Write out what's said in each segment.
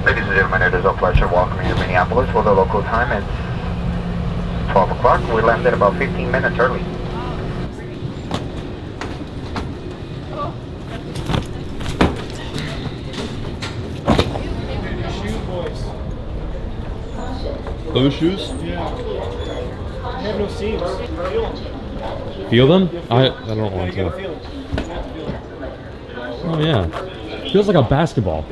Ladies and gentlemen, it is a pleasure welcoming you to Minneapolis. For the local time, it's 12 o'clock. We landed about 15 minutes early. Those shoes? Yeah. They have no seams. Feel them? I don't want to. Oh yeah. Feels like a basketball.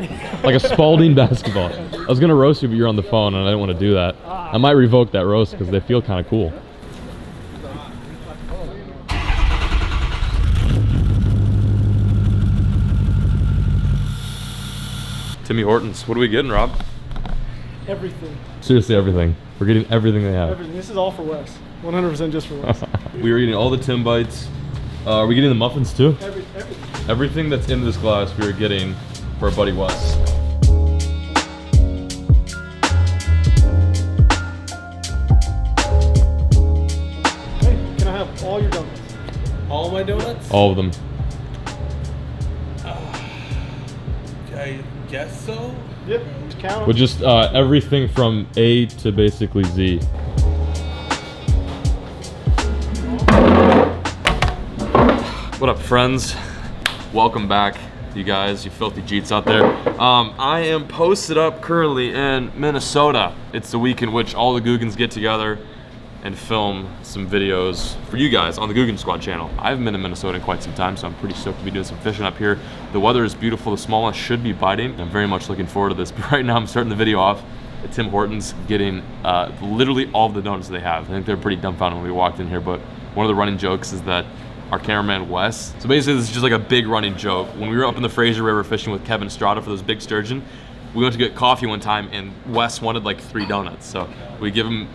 Like a Spalding basketball. I was gonna roast you, but you're on the phone and I didn't want to do that. I might revoke that roast because they feel kind of cool. Timmy Hortons. What are we getting, Rob? Everything. Seriously, everything. We're getting everything they have. Everything. This is all for Wes. 100% just for Wes. We are eating all the Tim Bites. Are we getting the muffins too? Everything. Everything that's in this glass we are getting for our buddy Wes. Hey, can I have all your donuts? All my donuts? All of them. I guess so. Yep. Just count them. With just everything from A to basically Z. What up, friends? Welcome back, you guys, you filthy Jeets out there. I am posted up currently in Minnesota. It's the week in which all the Googans get together and film some videos for you guys on the Googan Squad channel. I haven't been in Minnesota in quite some time, so I'm pretty stoked to be doing some fishing up here. The weather is beautiful, the smallmouth should be biting. I'm very much looking forward to this, but right now I'm starting the video off at Tim Hortons, getting literally all of the donuts they have. I think they're pretty dumbfounded when we walked in here, but one of the running jokes is that our cameraman Wes, so basically this is just like a big running joke. When we were up in the Fraser River fishing with Kevin Strada for those big sturgeon, we went to get coffee one time and Wes wanted like 3 donuts. So we give him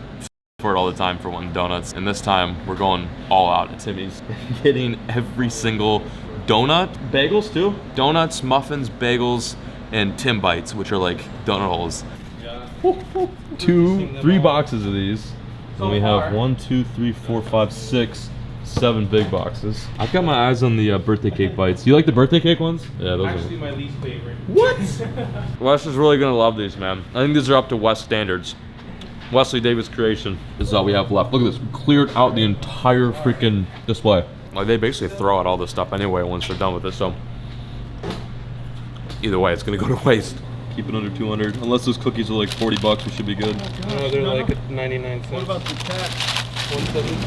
for it all the time for wanting donuts. And this time we're going all out at Timmy's, getting every single donut, bagels too. Donuts, muffins, bagels, and Tim Bites, which are like donut holes. Yeah. 3 boxes of these. And we have 1, 2, 3, 4, 5, 6, 7 big boxes. I've got my eyes on the birthday cake bites. You like the birthday cake ones? Yeah, those Actually, are my least favorite. What? Wes is really gonna love these, man. I think these are up to Wes standards. Wesley Davis creation. This is all we have left. Look at this. We cleared out the entire freaking display. Like, they basically throw out all this stuff anyway once they're done with it, so either way, it's gonna go to waste. Keep it under 200. Unless those cookies are like 40 bucks, we should be good. No, they're like 99 cents. What about the cat? 170.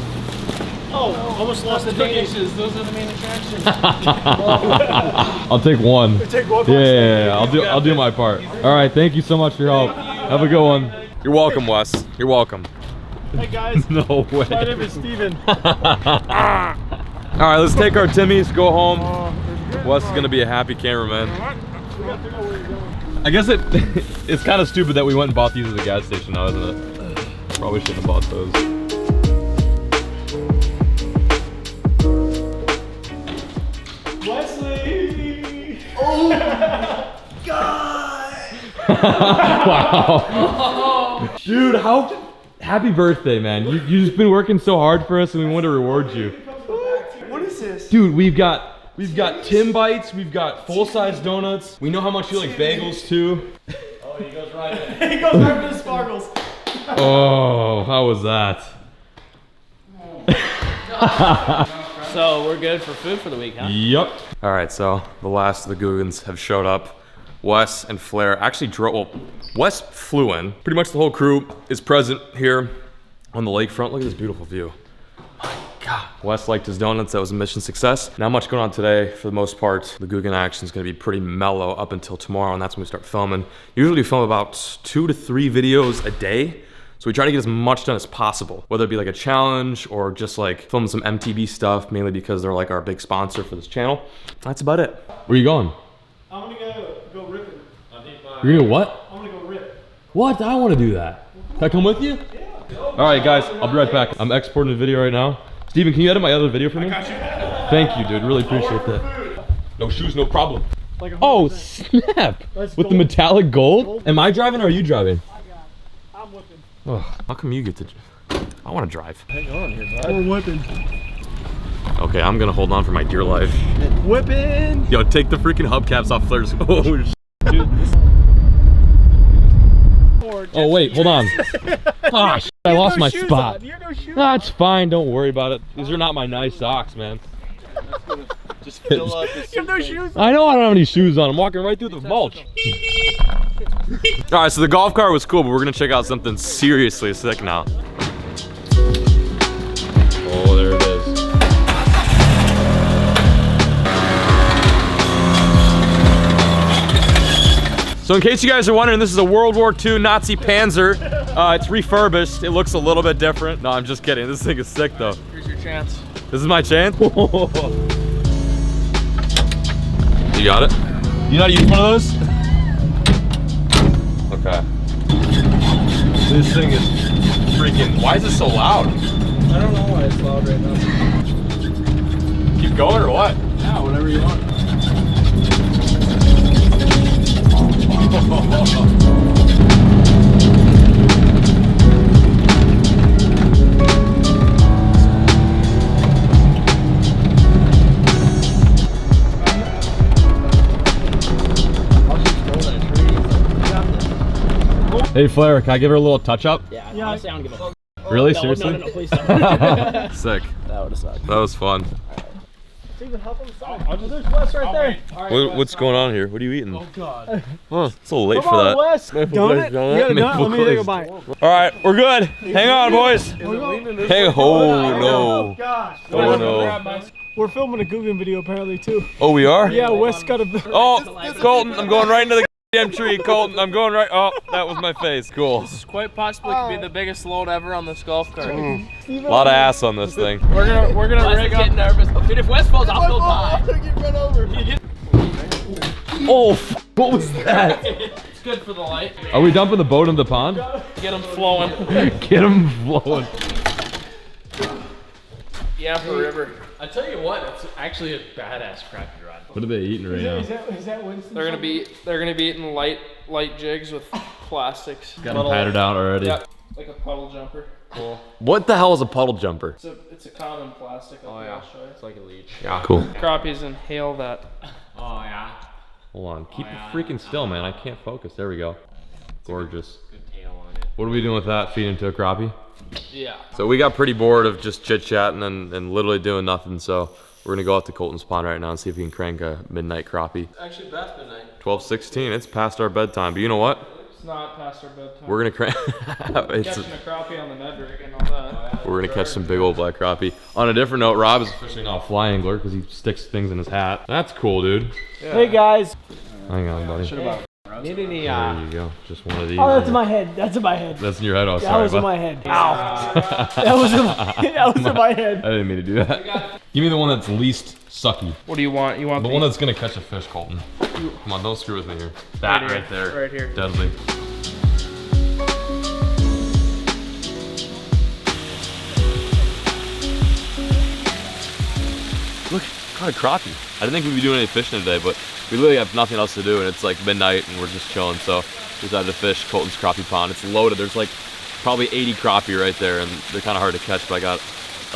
Oh, almost lost the cookies. Those are the main attractions. I'll take one. Take one box. Yeah, I'll do my part. All right, thank you so much for your help. Have a good one. You're welcome, Wes. You're welcome. Hey guys. No way. My name is Steven. All right, let's take our Timmies, go home. Wes is gonna be a happy cameraman. We got to know where you're going. I guess it's kind of stupid that we went and bought these at the gas station now, isn't it? Probably shouldn't have bought those. Wesley! Oh God! Wow. Dude, happy birthday, man. You've just been working so hard for us and we want to reward you. What is this? Dude, we've got Tim Bites, we've got full-size donuts. We know how much you like bagels too. Oh, he goes right in. He goes right for the sparkles. Oh, how was that? So we're good for food for the week, huh? Yep. All right, so the last of the Googans have showed up. Wes and Flair actually drove, well, Wes flew in. Pretty much the whole crew is present here on the lakefront. Look at this beautiful view. My God. Wes liked his donuts, that was a mission success. Not much going on today. For the most part, the Googan action is gonna be pretty mellow up until tomorrow, and that's when we start filming. Usually we film about 2 to 3 videos a day. So we try to get as much done as possible, whether it be like a challenge or just like film some MTB stuff, mainly because they're like our big sponsor for this channel. That's about it. Where are you going? I'm gonna go ripping. You're gonna what? I'm gonna go rip. What? I want to do that. Can I come with you? Yeah. All right, guys, I'll be right back. I'm exporting the video right now. Steven, can you edit my other video for me? I got you. Thank you, dude. Really appreciate that. No shoes, no problem. Like Oh, 100%. snap. That's With the gold. metallic gold? Am I driving or are you driving? I'm whipping. Oh, how come you get to... I want to drive. Hang on here, bud. We're whipping. Okay, I'm going to hold on for my dear life. Whipping! Yo, take the freaking hubcaps off Flair's. Oh, shit. Dude, this... Oh wait, hold on. Ah, shit, I lost my spot. That's fine, don't worry about it. These are not my nice socks, man. Just fill up his You have no shoes. I know I don't have any shoes on. I'm walking right through the mulch. All right, so the golf cart was cool, but we're gonna check out something seriously sick now. Oh, there it is. So in case you guys are wondering, this is a World War II Nazi Panzer. It's refurbished. It looks a little bit different. No, I'm just kidding. This thing is sick though. Here's your chance. This is my chance? You got it? You know how to use one of those? Okay. This thing is freaking, why is it so loud? I don't know why it's loud right now. Keep going or what? Yeah, whatever you want. Hey Flair, can I give her a little touch up? Yeah, honestly, I don't give a fuck. Really? No, Seriously? No, please don't. Sick. That would've sucked. That was fun. Steven, hop on the side. There's Wes right there. What's going on here? What are you eating? Oh God. Oh, it's a little late Come for on, that. Wes. Donut? You got a donut? Let me take a bite. All right, we're good. Hang on, boys. Hey, oh no. Gosh. Oh no. We're filming a Googan video apparently too. Oh, we are? Yeah, Wes got a. Oh, Colton, I'm going right into the damn tree. Colton, I'm going right. Oh, that was my face. Cool. This quite possibly could be the biggest load ever on this golf cart. A lot of ass on this thing. We're gonna rig up. Getting nervous. Dude, if Wes falls, I'll still die. Get run over. Oh, what was that? It's good for the light. Are we dumping the boat in the pond? Get them flowing. Get them flowing. Yeah, for river. I tell you what, it's actually a badass crappie rod. What are they eating right now? Is that Winston? They're gonna be eating light jigs with plastics. Got them padded out already. Yeah, like a puddle jumper. Cool. What the hell is a puddle jumper? It's a common plastic. I'll show you. It's like a leech. Yeah. Cool. Crappies inhale that. Oh yeah. Hold on. Keep it freaking still, man. I can't focus. There we go. Gorgeous. Good tail on it. What are we doing with that? Feeding to a crappie? Yeah. So we got pretty bored of just chit-chatting and literally doing nothing. So we're gonna go out to Colton's Pond right now and see if we can crank a midnight crappie. Actually, past midnight. 12:16. It's past our bedtime. But you know what? It's not past our bedtime. We're gonna crank. Catching a crappie on the Ned rig and all that. We're gonna catch some big old black crappie. On a different note, Rob is officially now a fly angler because he sticks things in his hat. That's cool, dude. Hey guys. Hang on, buddy. Need any There you go. Just one of these. Oh, that's in my head. That's in my head. That's in your head. Oh, That sorry. was in bud. my head. Ow. That was in my head. I didn't mean to do that. Give me the one that's least sucky. What do you want? You want The one that's gonna catch a fish, Colton. Come on, don't screw with me here. That right there. Right here. Deadly. Look, caught a crappie. I didn't think we'd be doing any fishing today, but we literally have nothing else to do, and it's like midnight, and we're just chilling. So we decided to fish Colton's crappie pond. It's loaded. There's like probably 80 crappie right there, and they're kind of hard to catch. But I got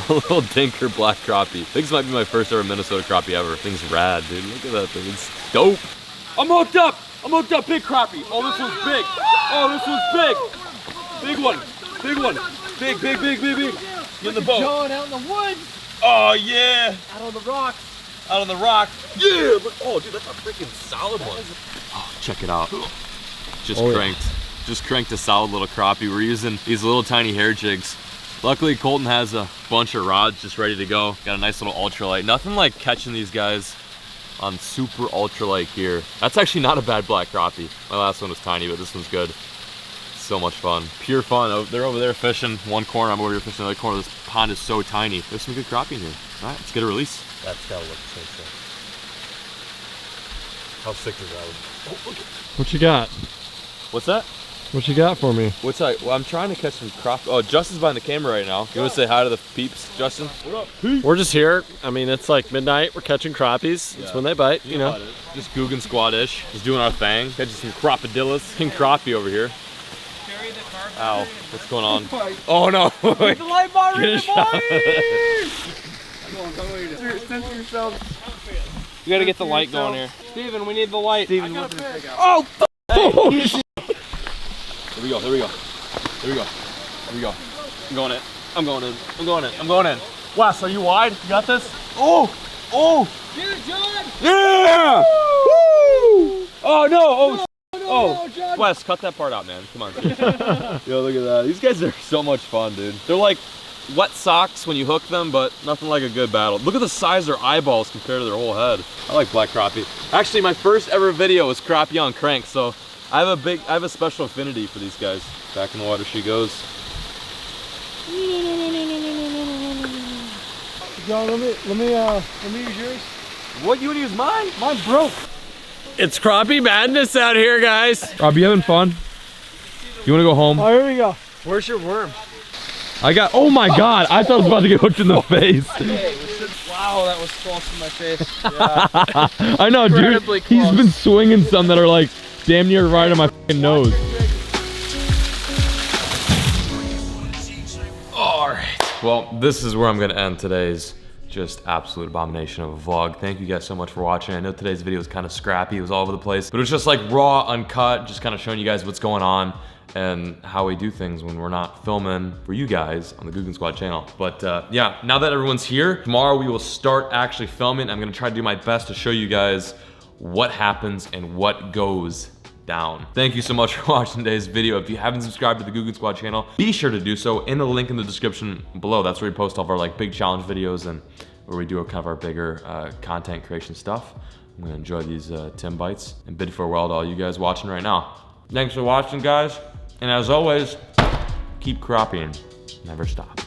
a little dinker black crappie. I think this might be my first ever Minnesota crappie ever. Thing's rad, dude. Look at that thing. It's dope. I'm hooked up. I'm hooked up. Big crappie. Oh, this one's big. Oh, this one's big. Big one. Big one. Big, big, big, big, big. Get in the boat. Going out in the woods. Oh, yeah. Out on the rocks. Out on the rock. Yeah. Look. Oh, dude, that's a freaking solid one. Oh, check it out. Just cranked. Just cranked a solid little crappie. We're using these little tiny hair jigs. Luckily, Colton has a bunch of rods just ready to go. Got a nice little ultralight. Nothing like catching these guys on super ultralight gear. That's actually not a bad black crappie. My last one was tiny, but this one's good. So much fun. Pure fun. Oh, they're over there fishing one corner. I'm over here fishing the other corner. This pond is so tiny. There's some good crappie in here. All right, let's get a release. That's gotta look so sick. How sick is that? What you got? What's that? What you got for me? What's that? Well, I'm trying to catch some crappie. Oh, Justin's behind the camera right now. You want to say hi to the peeps, Justin? We're just here. I mean, it's like midnight. We're catching crappies. It's when they bite, you know. Just Googan squad-ish. Just doing our thing. Catching some crappidillas. King crappie over here. Ow, what's going on? Oh no! The light bar Get a shot. You gotta get the light going here. Steven, we need the light. Steven, Oh! Here we go, here we go. Here we go. Here we go. I'm going in. I'm going in. I'm going in. I'm going in. Wes, are you wide? You got this? Oh! Oh! Get it, John! Yeah! Woo! Oh no! Oh! No, John! Wes, cut that part out, man. Come on. Yo, look at that. These guys are so much fun, dude. They're like wet socks when you hook them, but nothing like a good battle. Look at the size of their eyeballs compared to their whole head. I like black crappie. Actually, my first ever video was crappie on crank, so I have a special affinity for these guys. Back in the water she goes. John, let me use yours. What, you wanna use mine? Mine broke. It's crappie madness out here, guys. Rob, you having fun? You wanna go home? Oh, here we go. Where's your worm? I got, oh my God, I thought I was about to get hooked in the face. Wow, that was close to my face. Yeah. I know, dude. Incredibly He's close. been swinging some that are like damn near right on my fucking nose. All right. Well, this is where I'm gonna end today's just absolute abomination of a vlog. Thank you guys so much for watching. I know today's video was kind of scrappy. It was all over the place, but it was just like raw, uncut, just kind of showing you guys what's going on and how we do things when we're not filming for you guys on the Googan Squad channel. But yeah, now that everyone's here, tomorrow we will start actually filming. I'm gonna try to do my best to show you guys what happens and what goes down. Thank you so much for watching today's video. If you haven't subscribed to the Googan Squad channel, be sure to do so in the link in the description below. That's where we post all of our like big challenge videos and where we do kind of our bigger content creation stuff. I'm gonna enjoy these Tim bites and bid farewell to all you guys watching right now. Thanks for watching, guys. And as always, keep crappieing, never stop.